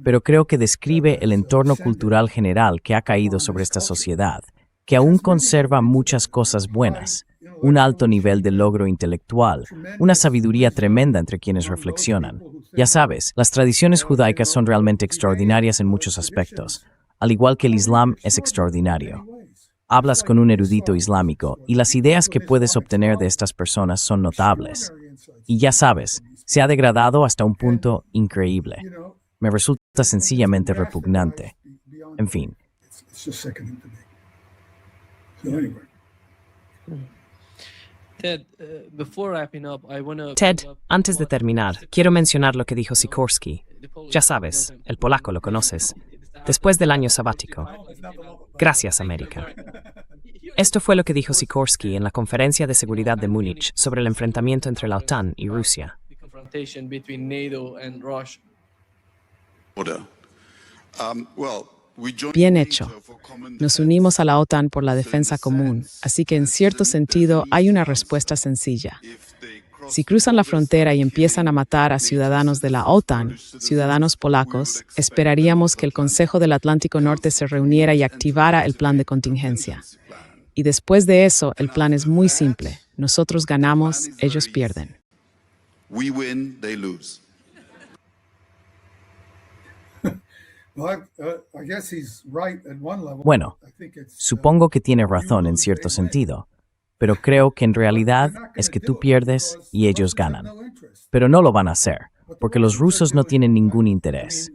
pero creo que describe el entorno cultural general que ha caído sobre esta sociedad, que aún conserva muchas cosas buenas, un alto nivel de logro intelectual, una sabiduría tremenda entre quienes reflexionan. Ya sabes, las tradiciones judaicas son realmente extraordinarias en muchos aspectos, al igual que el Islam es extraordinario. Hablas con un erudito islámico y las ideas que puedes obtener de estas personas son notables. Y ya sabes, se ha degradado hasta un punto increíble. Me resulta sencillamente repugnante. En fin. Ted, antes de terminar, quiero mencionar lo que dijo Sikorski. Ya sabes, el polaco lo conoces. Después del año sabático. Gracias, América. Esto fue lo que dijo Sikorski en la Conferencia de Seguridad de Múnich sobre el enfrentamiento entre la OTAN y Rusia. Bien hecho. Nos unimos a la OTAN por la defensa común, así que en cierto sentido hay una respuesta sencilla. Si cruzan la frontera y empiezan a matar a ciudadanos de la OTAN, ciudadanos polacos, esperaríamos que el Consejo del Atlántico Norte se reuniera y activara el plan de contingencia. Y después de eso, el plan es muy simple. Nosotros ganamos, ellos pierden. We win, they lose. Bueno, supongo que tiene razón en cierto sentido, pero creo que en realidad es que tú pierdes y ellos ganan. Pero no lo van a hacer, porque los rusos no tienen ningún interés.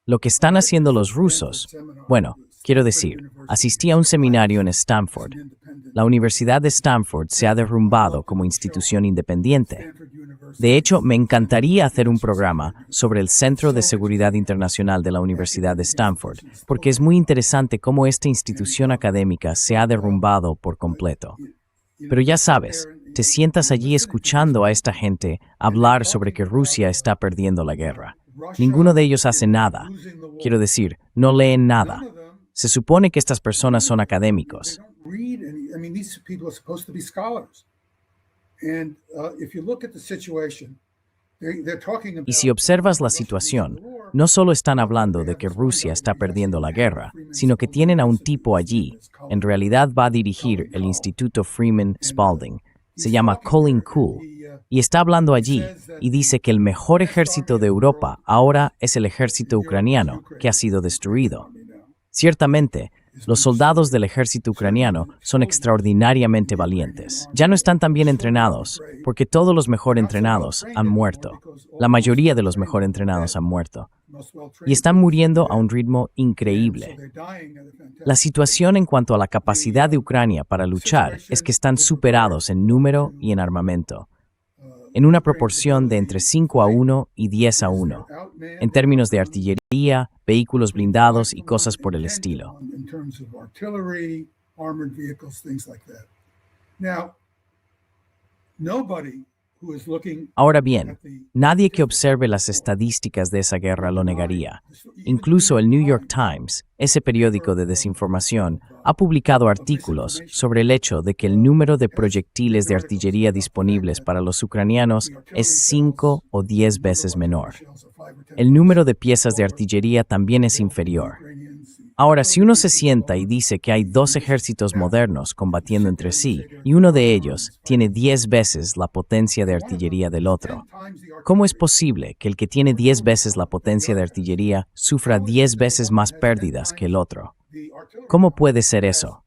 Lo que están haciendo los rusos, bueno, quiero decir, asistí a un seminario en Stanford. La Universidad de Stanford se ha derrumbado como institución independiente. De hecho, me encantaría hacer un programa sobre el Centro de Seguridad Internacional de la Universidad de Stanford, porque es muy interesante cómo esta institución académica se ha derrumbado por completo. Pero ya sabes, te sientas allí escuchando a esta gente hablar sobre que Rusia está perdiendo la guerra. Ninguno de ellos hace nada. Quiero decir, no leen nada. Se supone que estas personas son académicos. Y si observas la situación, no solo están hablando de que Rusia está perdiendo la guerra, sino que tienen a un tipo allí, en realidad va a dirigir el Instituto Freeman Spalding, se llama Colin Cool, y está hablando allí y dice que el mejor ejército de Europa ahora es el ejército ucraniano, que ha sido destruido. Ciertamente, los soldados del ejército ucraniano son extraordinariamente valientes. Ya no están tan bien entrenados, porque todos los mejor entrenados han muerto. La mayoría de los mejor entrenados han muerto. Y están muriendo a un ritmo increíble. La situación en cuanto a la capacidad de Ucrania para luchar es que están superados en número y en armamento, en una proporción de entre 5-1 y 10-1, en términos de artillería, vehículos blindados y cosas por el estilo. terms of artillery, armored vehicles, things like that. Now, nobody who is looking Ahora bien, nadie que observe las estadísticas de esa guerra lo negaría. Incluso el New York Times, ese periódico de desinformación, ha publicado artículos sobre el hecho de que el número de proyectiles de artillería disponibles para los ucranianos es 5 o 10 veces menor. El número de piezas de artillería también es inferior. Ahora, si uno se sienta y dice que hay dos ejércitos modernos combatiendo entre sí, y uno de ellos tiene 10 veces la potencia de artillería del otro, ¿cómo es posible que el que tiene 10 veces la potencia de artillería sufra 10 veces más pérdidas que el otro? ¿Cómo puede ser eso?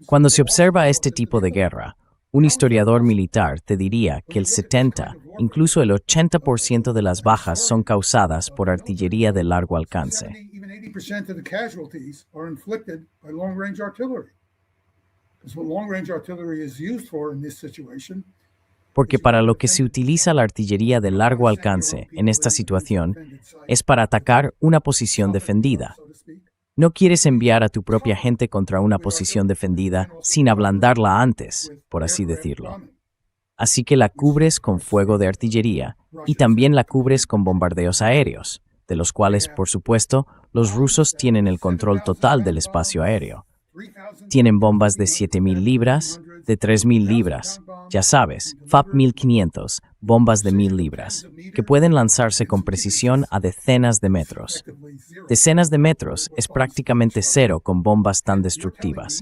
Cuando se observa este tipo de guerra, un historiador militar te diría que el 70, incluso el 80% de las bajas son causadas por artillería de largo alcance. even 80% of the casualties are inflicted by long-range artillery. Because what long-range artillery is used for in this situation Porque para lo que se utiliza la artillería de largo alcance en esta situación es para atacar una posición defendida. No quieres enviar a tu propia gente contra una posición defendida sin ablandarla antes, por así decirlo. Así que la cubres con fuego de artillería y también la cubres con bombardeos aéreos, de los cuales, por supuesto, los rusos tienen el control total del espacio aéreo. Tienen bombas de 7.000 libras, de 3.000 libras, ya sabes, FAP 1500, bombas de 1.000 libras, que pueden lanzarse con precisión a decenas de metros. Decenas de metros es prácticamente cero con bombas tan destructivas.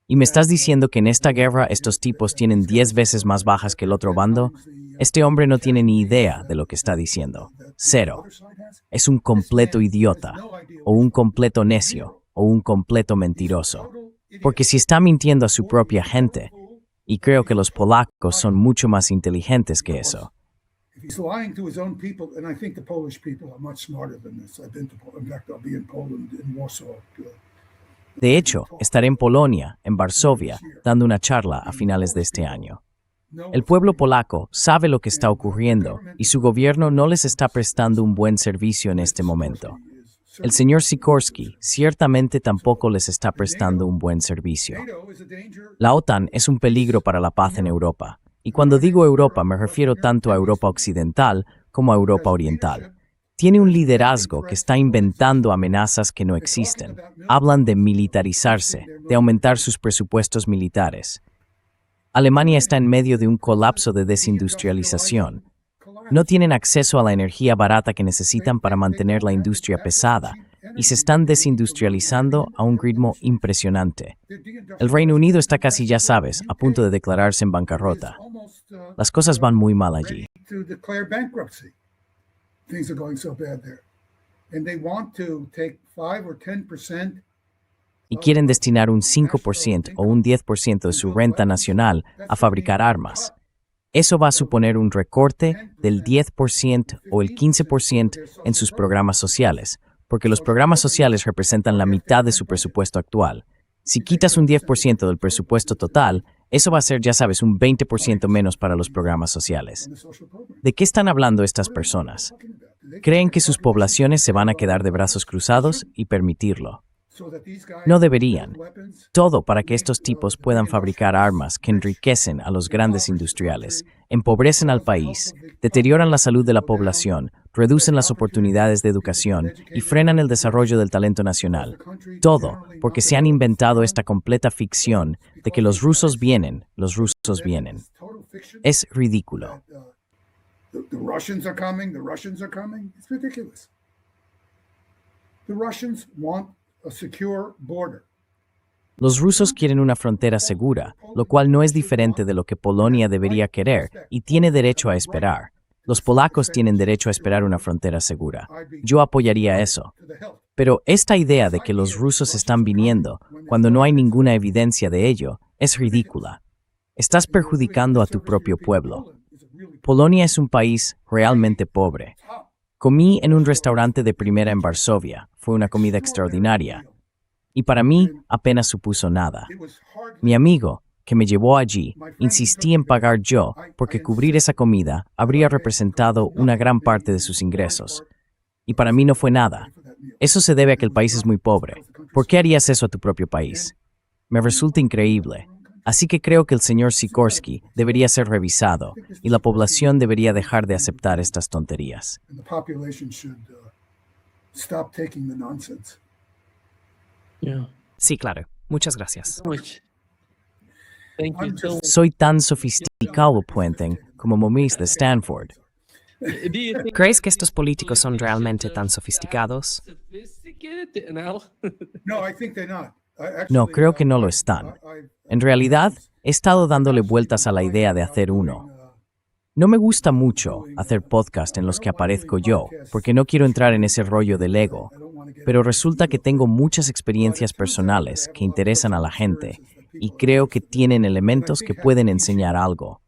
¿Y me estás diciendo que en esta guerra estos tipos tienen 10 veces más bajas que el otro bando? Este hombre no tiene ni idea de lo que está diciendo. Cero. Es un completo idiota, o un completo necio, o un completo mentiroso. Porque si está mintiendo a su propia gente, y creo que los polacos son mucho más inteligentes que eso. if he's lying to his own people, and I think the Polish people are much smarter than this. I've been to Poland. In fact, I'll be in Poland, in Warsaw. De hecho, estaré en Polonia, en Varsovia, dando una charla a finales de este año. El pueblo polaco sabe lo que está ocurriendo y su gobierno no les está prestando un buen servicio en este momento. El señor Sikorski ciertamente tampoco les está prestando un buen servicio. La OTAN es un peligro para la paz en Europa. Y cuando digo Europa me refiero tanto a Europa occidental como a Europa oriental. Tiene un liderazgo que está inventando amenazas que no existen. Hablan de militarizarse, de aumentar sus presupuestos militares. Alemania está en medio de un colapso de desindustrialización. No tienen acceso a la energía barata que necesitan para mantener la industria pesada y se están desindustrializando a un ritmo impresionante. El Reino Unido está casi, ya sabes, a punto de declararse en bancarrota. Las cosas van muy mal allí. Things are going so bad there. And they want to take 5 or 10% Y quieren destinar un 5% o un 10% de su renta nacional a fabricar armas. Eso va a suponer un recorte del 10% o el 15% en sus programas sociales, porque los programas sociales representan la mitad de su presupuesto actual. Si quitas un 10% del presupuesto total, eso va a ser, ya sabes, un 20% menos para los programas sociales. ¿De qué están hablando estas personas? ¿Creen que sus poblaciones se van a quedar de brazos cruzados y permitirlo? No deberían. Todo para que estos tipos puedan fabricar armas que enriquecen a los grandes industriales, empobrecen al país, deterioran la salud de la población, reducen las oportunidades de educación y frenan el desarrollo del talento nacional. Todo porque se han inventado esta completa ficción de que los rusos vienen. Es ridículo. The Russians are coming. It's ridiculous. The Russians want a secure border. Los rusos quieren una frontera segura, lo cual no es diferente de lo que Polonia debería querer y tiene derecho a esperar. Los polacos tienen derecho a esperar una frontera segura. Yo apoyaría eso. Pero esta idea de que los rusos están viniendo, cuando no hay ninguna evidencia de ello, es ridícula. Estás perjudicando a tu propio pueblo. Polonia es un país realmente pobre. Comí en un restaurante de primera en Varsovia. Fue una comida extraordinaria. Y para mí apenas supuso nada. Mi amigo, que me llevó allí, insistí en pagar yo, porque cubrir esa comida habría representado una gran parte de sus ingresos. Y para mí no fue nada. Eso se debe a que el país es muy pobre. ¿Por qué harías eso a tu propio país? Me resulta increíble. Así que creo que el señor Sikorsky debería ser revisado y la población debería dejar de aceptar estas tonterías. And the population should stop taking the nonsense. Yeah. Sí, claro. Muchas gracias. Much. Thank you so much. Soy tan sofisticado, Puenten, como Momis de Stanford. Do you think ¿Crees que estos políticos son realmente tan sofisticados? sophisticated now? No, I think they're not. No, creo que no lo están. En realidad, he estado dándole vueltas a la idea de hacer uno. No me gusta mucho hacer podcast en los que aparezco yo, porque no quiero entrar en ese rollo del ego, pero resulta que tengo muchas experiencias personales que interesan a la gente y creo que tienen elementos que pueden enseñar algo.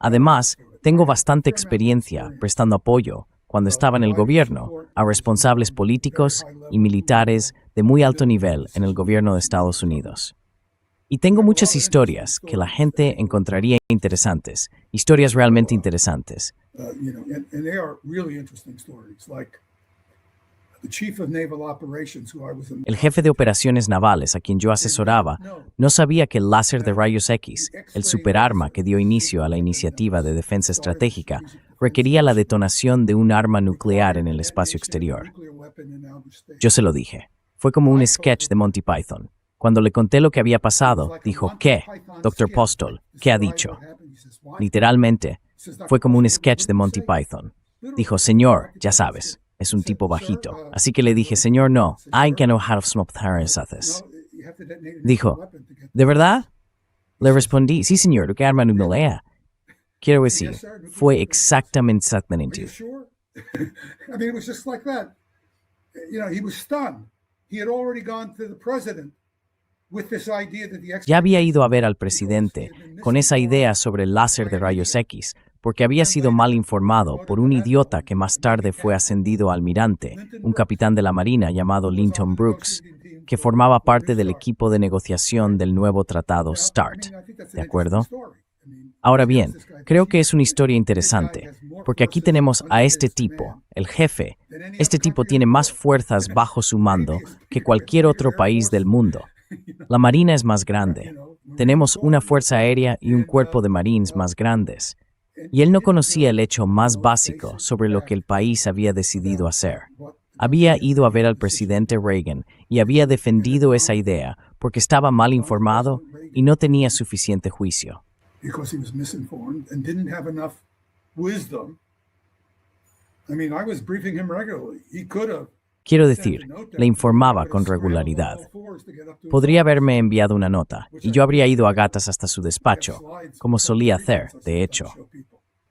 Además, tengo bastante experiencia prestando apoyo cuando estaba en el gobierno a responsables políticos y militares de muy alto nivel en el gobierno de Estados Unidos. Y tengo muchas historias que la gente encontraría interesantes, historias realmente interesantes. And they are really interesting stories. Like the chief of naval operations, who I was in. El jefe de operaciones navales a quien yo asesoraba no sabía que el láser de rayos X, el superarma que dio inicio a la iniciativa de defensa estratégica, requería la detonación de un arma nuclear en el espacio exterior. Yo se lo dije. Fue como un sketch de Monty Python. Cuando le conté lo que había pasado, dijo, ¿qué? Dr. Postol, ¿qué ha dicho? Literalmente, fue como un sketch de Monty Python. Dijo, señor, ya sabes, es un tipo bajito. Así que le dije, señor, no, I cannot have smoke haces. Dijo, ¿de verdad? Le respondí, sí, señor, ¿qué arma nuclear? Quiero decir, fue exactamente. You sure? I mean, it was just like that. He was stunned. He had already gone to the president with this idea that the Ya había ido a ver al presidente con esa idea sobre el láser de rayos X, porque había sido mal informado por un idiota que más tarde fue ascendido a almirante, un capitán de la Marina llamado Linton Brooks, que formaba parte del equipo de negociación del nuevo tratado START. ¿De acuerdo? Ahora bien, creo que es una historia interesante, porque aquí tenemos a este tipo, el jefe. Este tipo tiene más fuerzas bajo su mando que cualquier otro país del mundo. La Marina es más grande. Tenemos una fuerza aérea y un cuerpo de Marines más grandes. Y él no conocía el hecho más básico sobre lo que el país había decidido hacer. Había ido a ver al presidente Reagan y había defendido esa idea porque estaba mal informado y no tenía suficiente juicio. Because he was misinformed and didn't have enough wisdom. I mean, I was briefing him regularly. He could have. Quiero decir, le informaba con regularidad. Podría haberme enviado una nota, y yo habría ido a gatas hasta su despacho, como solía hacer, de hecho.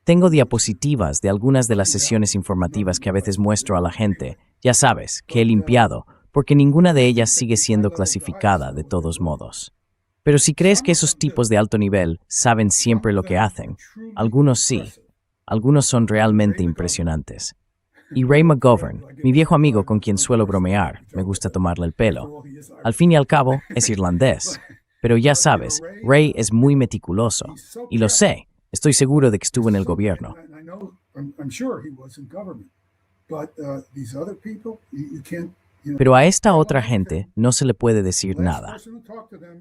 Tengo diapositivas de algunas de las sesiones informativas que a veces muestro a la gente, ya sabes, que he limpiado, porque ninguna de ellas sigue siendo clasificada de todos modos. Pero si crees que esos tipos de alto nivel saben siempre lo que hacen, algunos sí, algunos son realmente impresionantes. Y Ray McGovern, mi viejo amigo con quien suelo bromear, me gusta tomarle el pelo. Al fin y al cabo, es irlandés. Pero ya sabes, Ray es muy meticuloso. Y lo sé, estoy seguro de que estuvo en el gobierno. Pero a esta otra gente no se le puede decir nada.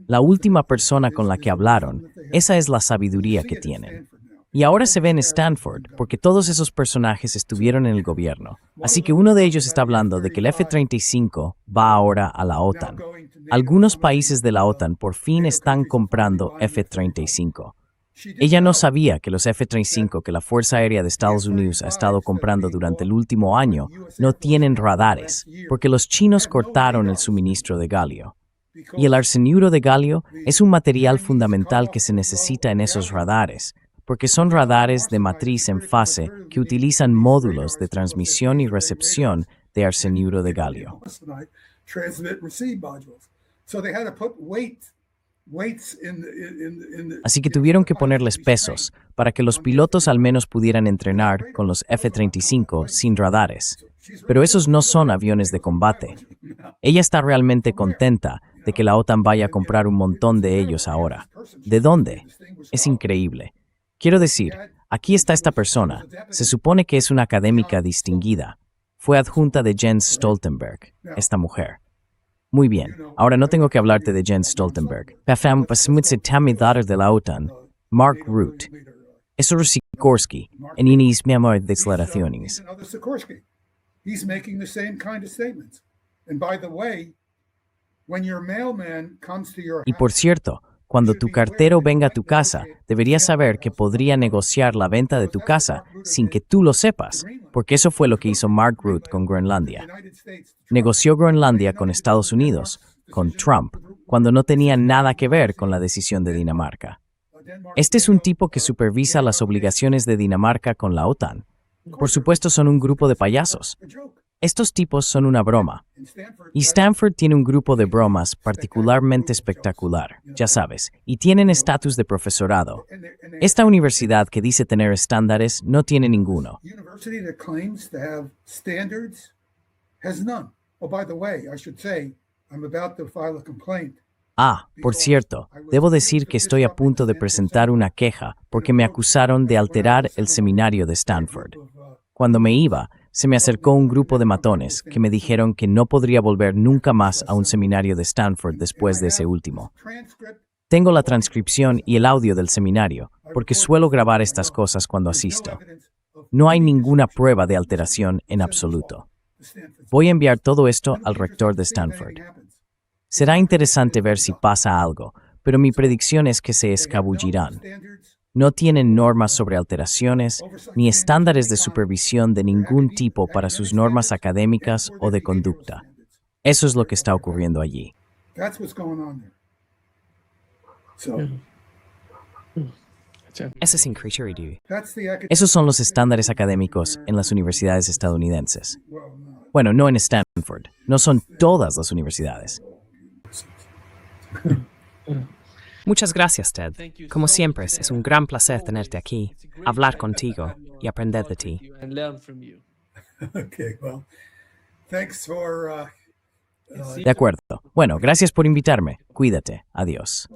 La última persona con la que hablaron, esa es la sabiduría que tienen. Y ahora se ve en Stanford, porque todos esos personajes estuvieron en el gobierno. Así que uno de ellos está hablando de que el F-35 va ahora a la OTAN. Algunos países de la OTAN por fin están comprando F-35. Ella no sabía que los F-35 que la Fuerza Aérea de Estados Unidos ha estado comprando durante el último año no tienen radares, porque los chinos cortaron el suministro de galio. Y el arseniuro de galio es un material fundamental que se necesita en esos radares, porque son radares de matriz en fase que utilizan módulos de transmisión y recepción de arseniuro de galio. Así que tuvieron que ponerles pesos para que los pilotos al menos pudieran entrenar con los F-35 sin radares. Pero esos no son aviones de combate. Ella está realmente contenta de que la OTAN vaya a comprar un montón de ellos ahora. ¿De dónde? Es increíble. Quiero decir, aquí está esta persona. Se supone que es una académica distinguida. Fue adjunta de Jens Stoltenberg, esta mujer. Muy bien, ahora no tengo que hablarte de Jens Stoltenberg. De la OTAN, Mark Rutte, Esor Sikorsky, en inis memorias declaraciones. Another Sikorsky. He's making the same kind of statements. And by the way, when your mailman comes to your Y por house, cierto, cuando tu cartero venga a tu casa, deberías saber que podría negociar la venta de tu casa sin que tú lo sepas, porque eso fue lo que hizo Mark Rutte con Groenlandia. Negoció Groenlandia con Estados Unidos, con Trump, cuando no tenía nada que ver con la decisión de Dinamarca. Este es un tipo que supervisa las obligaciones de Dinamarca con la OTAN. Por supuesto, son un grupo de payasos. Estos tipos son una broma. Y Stanford tiene un grupo de bromas particularmente espectacular, ya sabes, y tienen estatus de profesorado. Esta universidad que dice tener estándares no tiene ninguno. university that claims to have standards has none. Oh, by the way, I should say, I'm about to file a complaint. Ah, por cierto, debo decir que estoy a punto de presentar una queja porque me acusaron de alterar el seminario de Stanford. Cuando me iba, se me acercó un grupo de matones que me dijeron que no podría volver nunca más a un seminario de Stanford después de ese último. Tengo la transcripción y el audio del seminario, porque suelo grabar estas cosas cuando asisto. No hay ninguna prueba de alteración en absoluto. Voy a enviar todo esto al rector de Stanford. Será interesante ver si pasa algo, pero mi predicción es que se escabullirán. No tienen normas sobre alteraciones ni estándares de supervisión de ningún tipo para sus normas académicas o de conducta. Eso es lo que está ocurriendo allí. That's what's going on there. So Ese es increíble. that's the academic. Esos son los estándares académicos en las universidades estadounidenses. Bueno, no en Stanford. No son todas las universidades. Muchas gracias, Ted. Como siempre, es un gran placer tenerte aquí, hablar contigo y aprender de ti. And learn from you. Okay, well, thanks for De acuerdo. Bueno, gracias por invitarme. Cuídate. Adiós.